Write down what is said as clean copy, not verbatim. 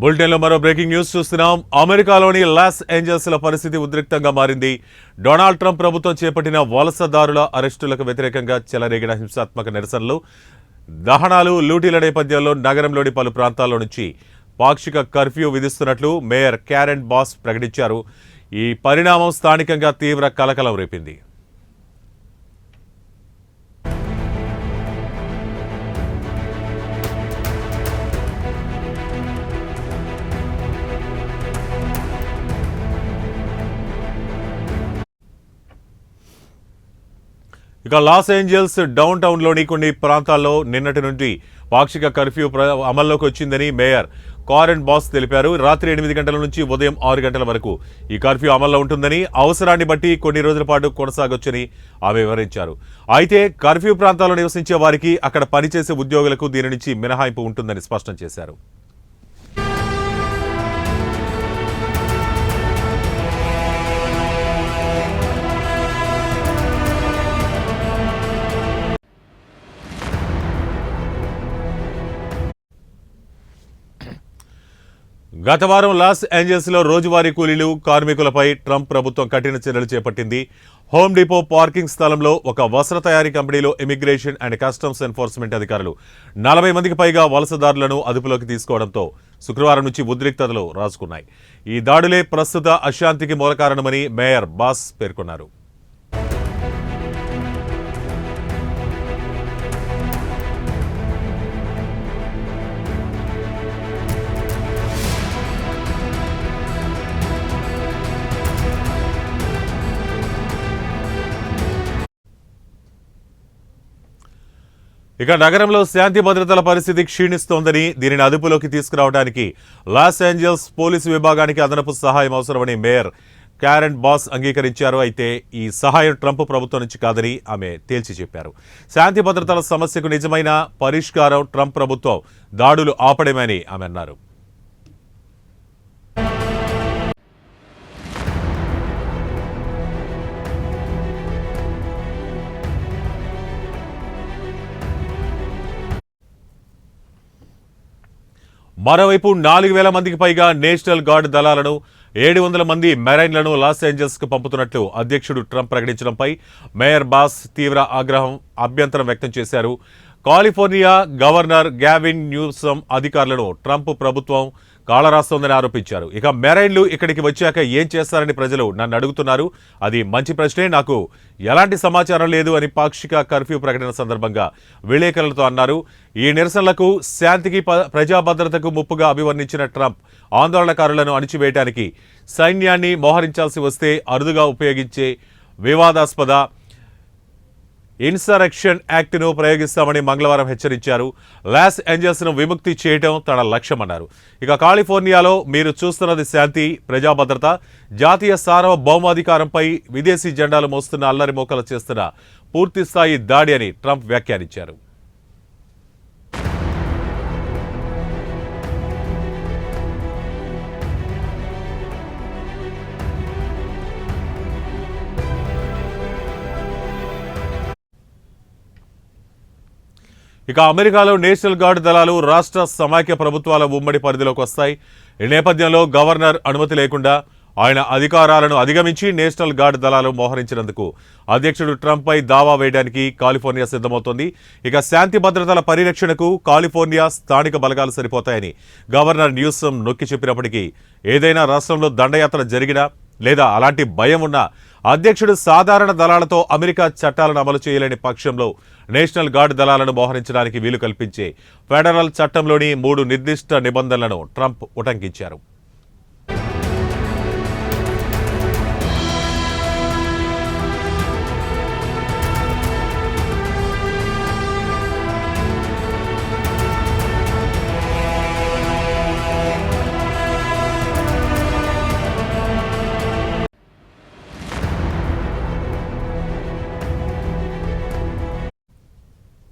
బులెటిన్లో మరో breaking news చూస్తున్నాం. అమెరికాలోని లాస్ ఏంజల్స్ల పరిస్థితి ఉద్రిక్తంగా మారింది. డొనాల్డ్ ట్రంప్ ప్రభుత్వం చేపట్టిన వలసదారుల అరెస్టులకు వ్యతిరేకంగా చెలరేగిన హింసాత్మక నిరసనలు, దహనాలు, లూటీల నేపథ్యంలో నగరంలోని పలు ప్రాంతాల్లో నుంచి పాక్షిక కర్ఫ్యూ విధిస్తున్నట్లు మేయర్ క్యారెన్ బాస్ ప్రకటించారు. ఈ పరిణామం స్థానికంగా తీవ్ర కలకలం రేపింది. ఇక లాస్ ఏంజల్స్ డౌన్ టౌన్లోని కొన్ని ప్రాంతాల్లో నిన్నటి నుండి పాక్షిక కర్ఫ్యూ అమల్లోకి వచ్చిందని మేయర్ కారెన్ బాస్ తెలిపారు. రాత్రి 8 గంటల నుంచి ఉదయం 6 గంటల వరకు ఈ కర్ఫ్యూ అమల్లో ఉంటుందని, అవసరాన్ని బట్టి కొన్ని రోజుల పాటు కొనసాగొచ్చని ఆమె వివరించారు. అయితే కర్ఫ్యూ ప్రాంతాల్లో నివసించే వారికి, అక్కడ పనిచేసే ఉద్యోగులకు దీని నుంచి మినహాయింపు ఉంటుందని స్పష్టం చేశారు. గత వారం లాస్ ఏంజల్స్లో రోజువారీ కూలీలు, కార్మికులపై ట్రంప్ ప్రభుత్వం కఠిన చర్యలు చేపట్టింది. హోమ్ డిపో పార్కింగ్ స్థలంలో ఒక వస్త్ర తయారీ కంపెనీలో ఇమిగ్రేషన్ అండ్ కస్టమ్స్ ఎన్ఫోర్స్మెంట్ అధికారులు 40 మందికి పైగా వలసదారులను అదుపులోకి తీసుకోవడంతో శుక్రవారం నుంచి ఉద్రిక్తతలు రాజుకున్నాయి. ఈ దాడులే ప్రస్తుత అశాంతికి మూల కారణమని మేయర్ బాస్ పేర్కొన్నారు. ఇక నగరంలో శాంతి భద్రతల పరిస్థితి క్షీణిస్తోందని, దీనిని అదుపులోకి తీసుకురావడానికి లాస్ ఏంజల్స్ పోలీసు విభాగానికి అదనపు సహాయం అవసరమని మేయర్ క్యారెన్ బాస్ అంగీకరించారు. అయితే ఈ సహాయం ట్రంప్ ప్రభుత్వం నుంచి కాదని ఆమె తేల్చి చెప్పారు. శాంతి భద్రతల సమస్యకు నిజమైన పరిష్కారం ట్రంప్ ప్రభుత్వం దాడులు ఆపడమని ఆమె అన్నారు. మరోవైపు 4000 మందికి పైగా నేషనల్ గార్డ్ దళాలను, 700 మంది మెరైన్లను లాస్ ఏంజల్స్కు పంపుతున్నట్లు అధ్యక్షుడు ట్రంప్ ప్రకటించడంపై మేయర్ బాస్ తీవ్ర ఆగ్రహం, అభ్యంతరం వ్యక్తం చేశారు. కాలిఫోర్నియా గవర్నర్ గ్యావిన్ న్యూసమ్ అధికారులను ట్రంప్ ప్రభుత్వం కాళరాస్తోందని ఆరోపించారు. ఇక మెరైన్లు ఇక్కడికి వచ్చాక ఏం చేస్తారని ప్రజలు నన్ను అడుగుతున్నారు. అది మంచి ప్రశ్నే, నాకు ఎలాంటి సమాచారం లేదు అని పాక్షిక కర్ఫ్యూ ప్రకటన సందర్భంగా విలేకరులతో అన్నారు. ఈ నిరసనలకు, శాంతికి, ప్రజా భద్రతకు ముప్పుగా అభివర్ణించిన ట్రంప్ ఆందోళనకారులను అణిచివేయడానికి సైన్యాన్ని మోహరించాల్సి వస్తే అరుదుగా ఉపయోగించే వివాదాస్పద ఇన్సరెక్షన్ యాక్ట్ను ప్రయోగిస్తామని మంగళవారం హెచ్చరించారు. లాస్ ఏంజల్స్ను విముక్తి చేయడం తన లక్ష్యమన్నారు. ఇక కాలిఫోర్నియాలో మీరు చూస్తున్నది శాంతి, ప్రజా భద్రత, జాతీయ సార్వభౌమాధికారంపై విదేశీ జెండాలు మోస్తున్న అల్లరి మోకలు చేస్తున్న పూర్తిస్థాయి దాడి అని ట్రంప్ వ్యాఖ్యానించారు. ఇక అమెరికాలో నేషనల్ గార్డ్ దళాలు రాష్ట్ర సమాఖ్య ప్రభుత్వాల ఉమ్మడి పరిధిలోకి వస్తాయి. ఈ నేపథ్యంలో గవర్నర్ అనుమతి లేకుండా ఆయన అధికారాలను అధిగమించి నేషనల్ గార్డ్ దళాలు మోహరించినందుకు అధ్యక్షుడు ట్రంప్పై దావా వేయడానికి కాలిఫోర్నియా సిద్ధమవుతోంది. ఇక శాంతి భద్రతల పరిరక్షణకు కాలిఫోర్నియా స్థానిక బలగాలు సరిపోతాయని గవర్నర్ న్యూసమ్ నొక్కి చెప్పినప్పటికీ, ఏదైనా రాష్ట్రంలో దండయాత్ర జరిగినా లేదా అలాంటి భయం ఉన్న అధ్యక్షుడు సాధారణ దళాలతో అమెరికా చట్టాలను అమలు చేయలేని పక్షంలో నేషనల్ గార్డ్ దళాలను మోహరించడానికి వీలు కల్పించే ఫెడరల్ చట్టంలోని 3 నిర్దిష్ట నిబంధనలను ట్రంప్ ఉటంకించారు.